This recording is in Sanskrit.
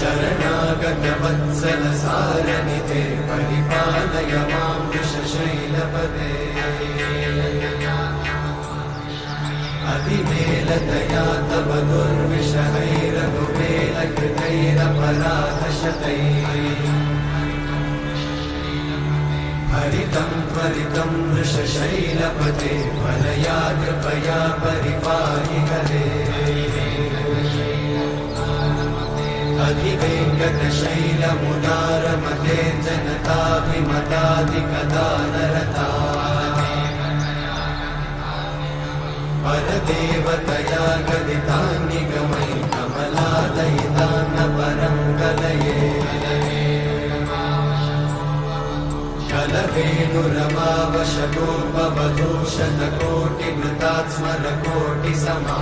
शरणागतवत्सल सारनिधे परिपालय मां वृषशैलपदे अतिवेलतया तव दुर्विषहैरघुवेलकृतैरपराधशतैः हरितं त्वरितं वृषशैलपते वलया कृपया परिपाहि हरे अधिवेङ्कटशैलमुदारमते जनताभिमताधिकदानरता परदेवतया गदितान्निगमयि कमलादयितान्न परं कलये कलवेणुरमावशतोपवधूषतकोटिवृतात् स्मरकोटिसमा